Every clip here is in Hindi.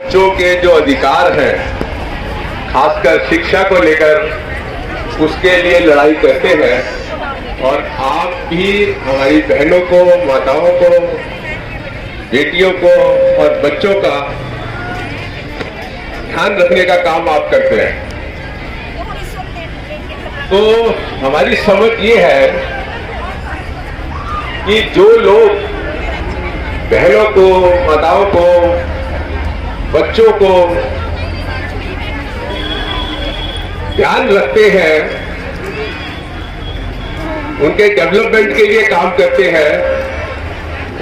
बच्चों के जो अधिकार हैं, खासकर शिक्षा को लेकर, उसके लिए लड़ाई करते हैं। और आप भी हमारी बहनों को, माताओं को, बेटियों को और बच्चों का ध्यान रखने का काम आप करते हैं। तो हमारी समझ ये है कि जो लोग बहनों को, माताओं को, बच्चों को ध्यान रखते हैं, उनके डेवलपमेंट के लिए काम करते हैं,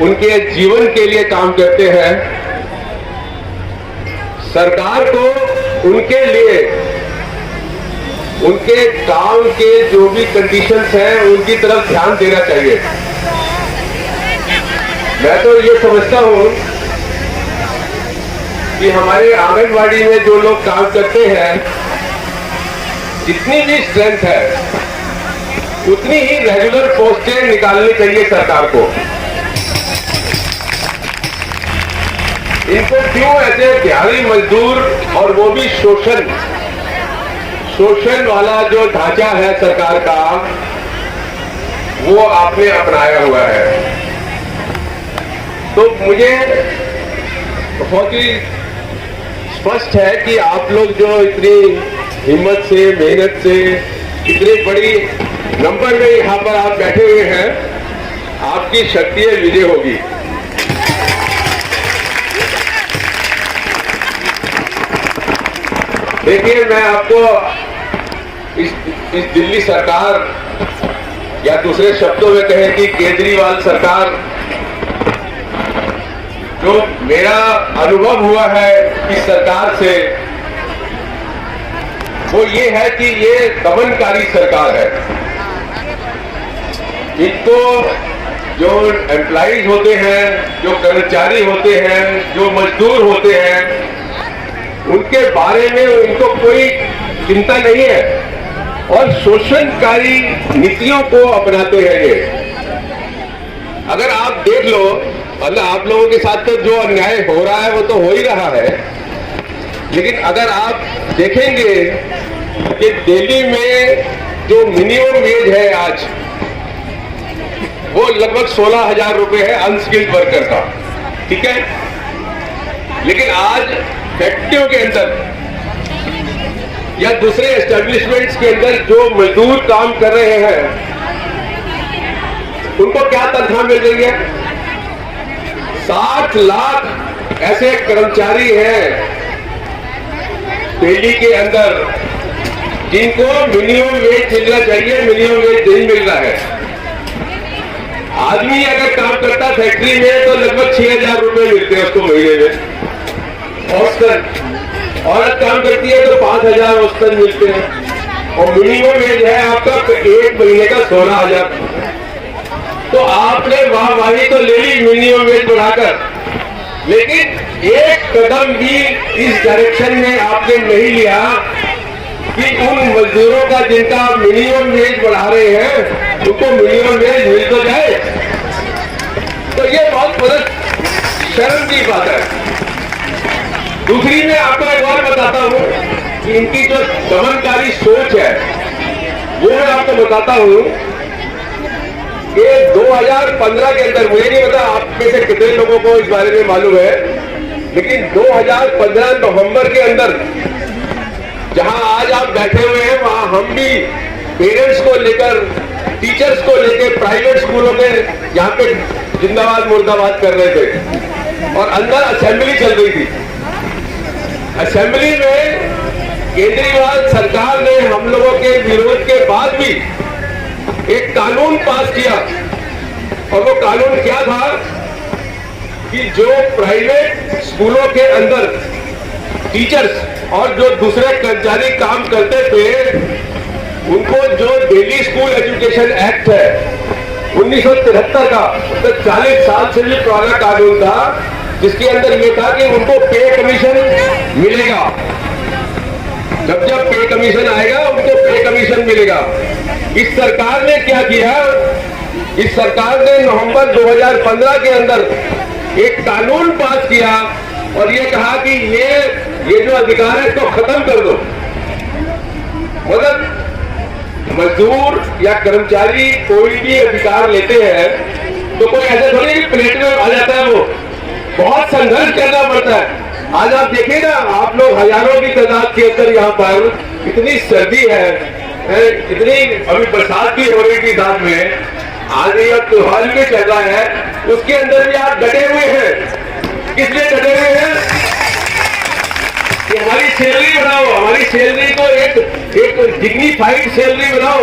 उनके जीवन के लिए काम करते हैं, सरकार को उनके लिए, उनके काम के जो भी कंडीशंस हैं, उनकी तरफ ध्यान देना चाहिए। मैं तो ये समझता हूं कि हमारे आंगनबाड़ी में जो लोग काम करते हैं, जितनी भी स्ट्रेंथ है उतनी ही रेगुलर पोस्टें निकालनी चाहिए सरकार को। इनको क्यों ऐसे दिहाड़ी मजदूर और वो भी शोषण वाला जो ढांचा है सरकार का, वो आपने अपनाया हुआ है। तो मुझे बहुत ही स्पष्ट है कि आप लोग जो इतनी हिम्मत से, मेहनत से, इतनी बड़ी नंबर में यहां पर आप बैठे हुए हैं, आपकी शक्ति विजय होगी। देखिए, मैं आपको इस दिल्ली सरकार, या दूसरे शब्दों में कहें कि केजरीवाल सरकार, जो मेरा अनुभव हुआ है इस सरकार से, वो ये है कि ये दमनकारी सरकार है। इनको जो एम्प्लॉइज होते हैं, जो कर्मचारी होते हैं, जो मजदूर होते हैं, उनके बारे में इनको कोई चिंता नहीं है और शोषणकारी नीतियों को अपनाते हैं ये। अगर आप देख लो, मतलब आप लोगों के साथ तो जो अन्याय हो रहा है वो तो हो ही रहा है, लेकिन अगर आप देखेंगे कि दिल्ली में जो मिनिमम वेज है आज, वो लगभग 16,000 रुपए है अनस्किल्ड वर्कर का, ठीक है। लेकिन आज फैक्ट्रियों के अंदर या दूसरे एस्टेब्लिशमेंट्स के अंदर जो मजदूर काम कर रहे हैं, उनको क्या तनख्वाह मिल रही है? 60 लाख ऐसे कर्मचारी हैं दिल्ली के अंदर जिनको मिनिमम वेज मिलना चाहिए, मिनिमम वेज नहीं मिल रहा है। आदमी अगर काम करता फैक्ट्री में तो लगभग 6,000 रुपए मिलते हैं उसको महीने में औसतन। औरत काम करती है तो 5,000 औसतन मिलते हैं, और मिनिमम वेज है आपका एक महीने का 16,000। तो आपने वाहवाही तो ले ली मिनिमम वेज बढ़ाकर, लेकिन एक कदम भी इस डायरेक्शन में आपने नहीं लिया कि उन मजदूरों का जिनका मिनिमम वेज बढ़ा रहे हैं, उनको मिनिमम वेज मिल तो जाए। तो ये बहुत बड़ा शर्म की बात है। दूसरी मैं आपको एक और बताता हूं कि इनकी जो दमनकारी सोच है, वो मैं आपको बताता हूं कि 2015 के अंदर, मुझे नहीं पता आप में से कितने लोगों को इस बारे में मालूम है, लेकिन 2015 नवंबर के अंदर, जहां आज आप बैठे हुए हैं, वहां हम भी पेरेंट्स को लेकर, टीचर्स को लेकर प्राइवेट स्कूलों में यहाँ पे जिंदाबाद मुर्दाबाद कर रहे थे, और अंदर असेंबली चल रही थी। असेंबली में केजरीवाल सरकार ने हम लोगों के विरोध के बाद भी एक कानून पास किया, और वो कानून क्या था कि जो प्राइवेट स्कूलों के अंदर टीचर्स और जो दूसरे कर्मचारी काम करते थे, उनको जो दिल्ली स्कूल एजुकेशन एक्ट है 1973 का, तो 40 साल से भी पुराना कानून था, जिसके अंदर ये था कि उनको पे कमीशन मिलेगा। जब जब पे कमीशन आएगा, उनको पे कमीशन मिलेगा। इस सरकार ने क्या किया? इस सरकार ने नवंबर 2015 के अंदर एक कानून पास किया और ये कहा कि ये ये जो अधिकार है इसको खत्म कर दो। मतलब मजदूर या कर्मचारी कोई भी अधिकार लेते हैं तो कोई ऐसे थोड़ी कि प्लेट में आ जाता है, वो बहुत संघर्ष करना पड़ता है। आज आप देखिए ना, आप लोग हजारों की तादाद के अंदर यहाँ पर, इतनी सर्दी है, इतनी अभी बरसात भी हो रही थी साथ में, आज ये त्योहार भी चल रहा है, उसके अंदर भी आप डटे हुए हैं। किस लिए डटे हुए हैं कि हमारी सैलरी बढ़ाओ, हमारी सैलरी को एक डिग्निफाइड सैलरी बनाओ,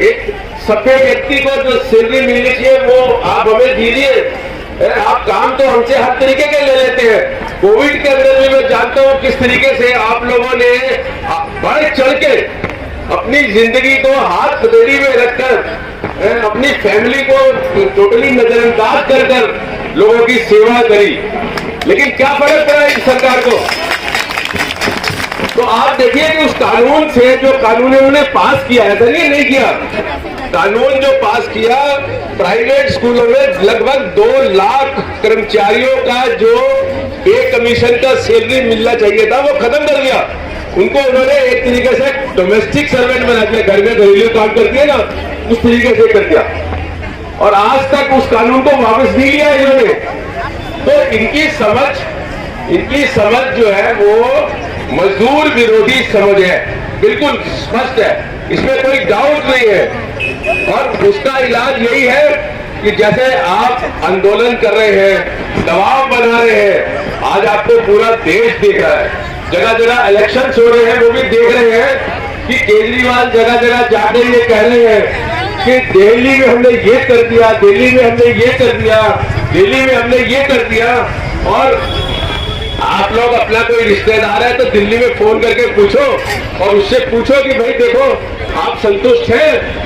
एक सभ्य व्यक्ति को जो सैलरी मिलनी चाहिए वो आप हमें दीजिए। आप काम तो हमसे हर तरीके के ले लेते हैं। कोविड के अंदर भी मैं जानता हूँ किस तरीके से आप लोगों ने बढ़ चढ़ के अपनी जिंदगी को हाथ हथेली में रखकर अपनी फैमिली को टोटली नजरअंदाज कर कर लोगों की सेवा करी। लेकिन क्या फर्क पड़ा इस सरकार को? तो आप देखिए कि उस कानून से, जो कानून उन्होंने पास किया है, नहीं किया, कानून जो पास किया, प्राइवेट स्कूलों में लगभग 2 लाख कर्मचारियों का जो पे कमीशन का सैलरी मिलना चाहिए था वो खत्म कर दिया। उनको उन्होंने एक तरीके से डोमेस्टिक सर्वेंट बना दिया, घर में घरेलू काम करती है ना, उस तरीके से कर दिया, और आज तक उस कानून को वापस नहीं लिया इन्होंने। तो इनकी समझ जो है वो मजदूर विरोधी समझ है, बिल्कुल स्पष्ट है, इसमें कोई डाउट नहीं है। और उसका इलाज यही है कि जैसे आप आंदोलन कर रहे हैं, दबाव बना रहे हैं, आज आपको पूरा देश देख रहा है, जगह जगह इलेक्शन हो रहे हैं, वो भी देख रहे हैं कि केजरीवाल जगह जगह जाकर ये कह रहे हैं कि दिल्ली में हमने ये कर दिया, दिल्ली में हमने ये कर दिया, दिल्ली में हमने ये कर दिया। और आप लोग अपना कोई रिश्तेदार है तो दिल्ली में फोन करके पूछो और उससे पूछो कि भाई देखो आप संतुष्ट हैं?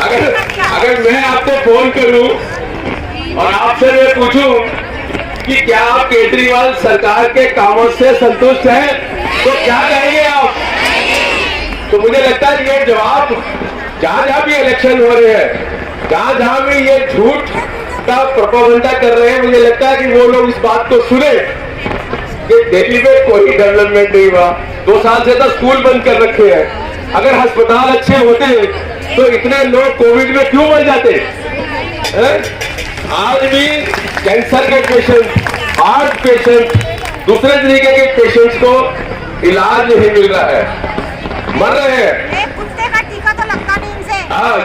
अगर मैं आपको फोन करूं और आपसे मैं पूछूं कि क्या आप केजरीवाल सरकार के कामों से संतुष्ट हैं, तो क्या कहेंगे आप? तो मुझे लगता है ये जवाब, जहां जहां भी इलेक्शन हो रहे हैं, जहां जहां भी ये झूठ का प्रोपेगेंडा कर रहे हैं, मुझे लगता है कि वो लोग इस बात को सुने कि दिल्ली में कोई डेवलपमेंट नहीं हुआ, 2 साल से तो स्कूल बंद कर रखे हैं। अगर अस्पताल अच्छे होते तो इतने लोग कोविड में क्यों मर जाते? आज भी कैंसर के पेशेंट, हार्ट पेशेंट, दूसरे तरीके के पेशेंट्स को इलाज नहीं मिल रहा है, मर रहे हैं। कुत्ते का टीका तो लगता नहीं इनसे। हाँ,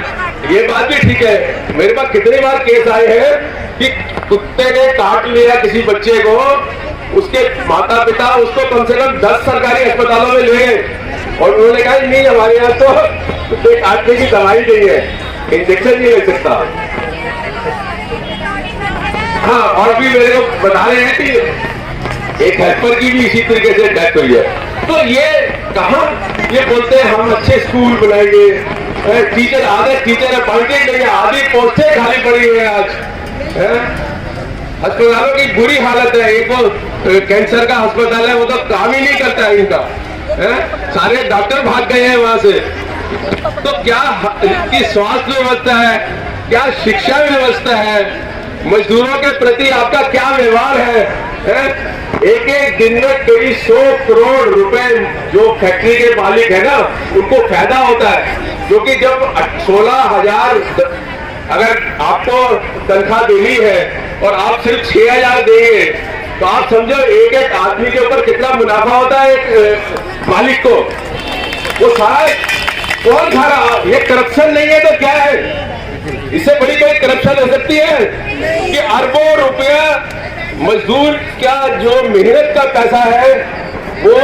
ये बात भी ठीक है। मेरे पास कितनी बार केस आए हैं कि कुत्ते ने काट लिया किसी बच्चे को, उसके माता पिता उसको कम से कम 10 सरकारी अस्पतालों में ले गए और उन्होंने कहा नहीं हमारे यहाँ तो कुत्ते काटने की दवाई नहीं है, इंजेक्शन नहीं ले सकता। हाँ, और भी मेरे को बता रहे हैं कि एक हेल्पर की भी इसी तरीके से डेथ हुई है। तो ये कहा, ये बोलते हैं हम अच्छे स्कूल बनाएंगे, टीचर आधे टीचर अपॉइंटेड नहीं है, आधी पोस्टें खाली पड़ी हुई है आज। अस्पतालों की बुरी हालत है। एक वो कैंसर का अस्पताल है, वो तो काम ही नहीं करता है इनका, सारे डॉक्टर भाग गए हैं वहां से। तो क्या इनकी स्वास्थ्य व्यवस्था है, क्या शिक्षा व्यवस्था है, मजदूरों के प्रति आपका क्या व्यवहार है? एक एक दिन में कई 100 करोड़ रुपए जो फैक्ट्री के मालिक है ना, उनको फायदा होता है, क्योंकि जब 16,000 अगर आपको तनख्वाह देनी है और आप सिर्फ 6,000 देंगे तो आप समझो एक एक आदमी के ऊपर कितना मुनाफा होता है एक मालिक को। वो सारा कौन खा रहा? ये करप्शन नहीं है तो क्या है? इससे बड़ी कोई करप्शन हो सकती है कि अरबों रुपया मजदूर का जो मेहनत का पैसा है वो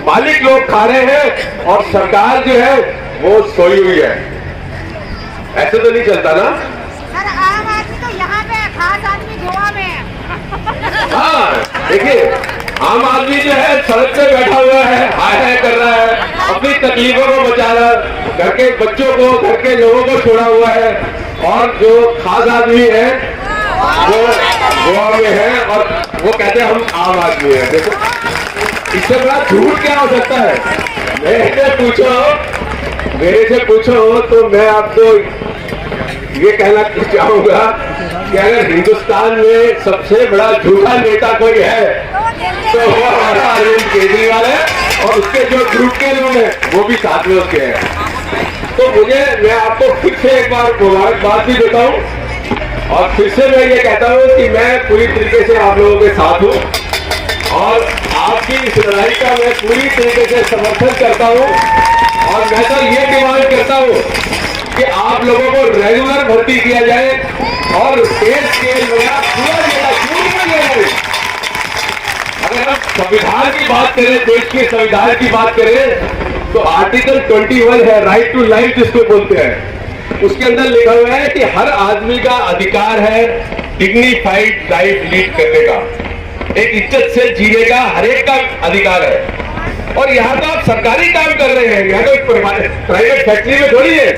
मालिक लोग खा रहे हैं और सरकार जो है वो सोई हुई है। ऐसे तो नहीं चलता ना। सर आम आदमी तो यहाँ पे, खास आदमी गोवा में है। हाँ, देखिए आम आदमी जो है सड़क पे बैठा हुआ है, हाय कर रहा है, अपनी तकलीफों को बचा रहा है, घर के बच्चों को, घर के लोगों को छोड़ा हुआ है, और जो खास आदमी है वो गोवा में है और वो कहते हैं हम आम आदमी है। देखो इससे बड़ा झूठ क्या हो सकता है? मेरे से पूछो तो मैं आपको ये कहना चाहूंगा कि अगर हिंदुस्तान में सबसे बड़ा झूठा नेता कोई है तो वो हमारा अरविंद केजरीवाल है, और उसके जो ग्रुप के लोग हैं वो भी साथ में उसके हैं। तो मैं आपको फिर से एक बार मुबारकबाद भी देता हूँ, और फिर से मैं ये कहता हूँ कि मैं पूरी तरीके से आप लोगों के साथ हूँ, और आपकी इस लड़ाई का मैं पूरी तरीके से समर्थन करता हूँ। और मैं तो ये डिमांड करता हूँ कि आप लोगों को रेगुलर भर्ती किया जाए, और पे स्केल वगैरह पूरा दिया जाए। अगर हम संविधान की बात करें, देश के संविधान की बात करें, तो आर्टिकल 21 है, राइट टू लाइफ जिसको बोलते हैं, उसके अंदर लिखा हुआ है कि हर आदमी का अधिकार है डिग्निफाइड लाइफ लीड करने का, एक इज्जत से जीने का हर एक का अधिकार है। और यहाँ तो आप सरकारी काम कर रहे हैं, यहाँ तो प्राइवेट फैक्ट्री में थोड़ी है।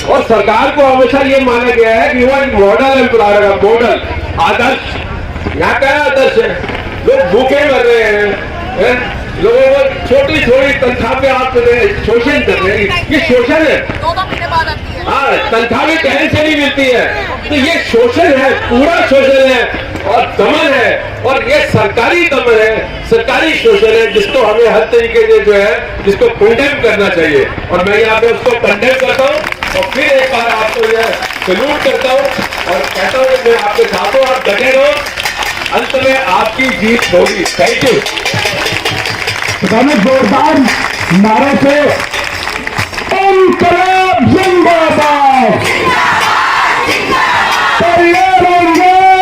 और सरकार को हमेशा ये माना गया है कि वो मॉडल एम्प्लॉयर है, मॉडल आदर्श। यहाँ क्या आदर्श है? लोग भूखे मर रहे हैं, लोगों को छोटी छोटी तनख्वाह पे आप शोषण कर रहे हैं, ये शोषण है। 2 महीने बाद आती है। हाँ, तनख्वाह भी टाइम से नहीं मिलती है, तो ये शोषण है, पूरा शोषण है और दमन है, और ये सरकारी दमन है, सरकारी शोषण है, जिसको हमें हर तरीके से जो है जिसको कंडेम करना चाहिए। और मैं यहाँ पे उसको कंडेम करता हूँ, और फिर एक बार आपको यह सैल्यूट करता हूँ और कहता हूँ कि मैं आपके साथ हूँ, आप डटे रहो, अंत में आपकी जीत होगी। Thank you. जोरदार नारे से इंकलाब जिंदाबाद,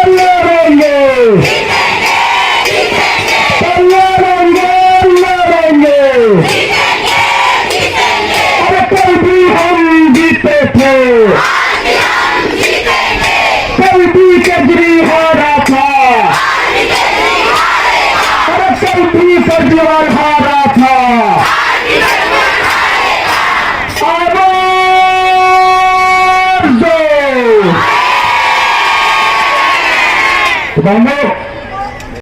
लड़ेंगे अरे कल भी हम जीते थे, कल भी केजरी हारा था, अरे कल भी केजरीवाल हारा था। आवाज दो।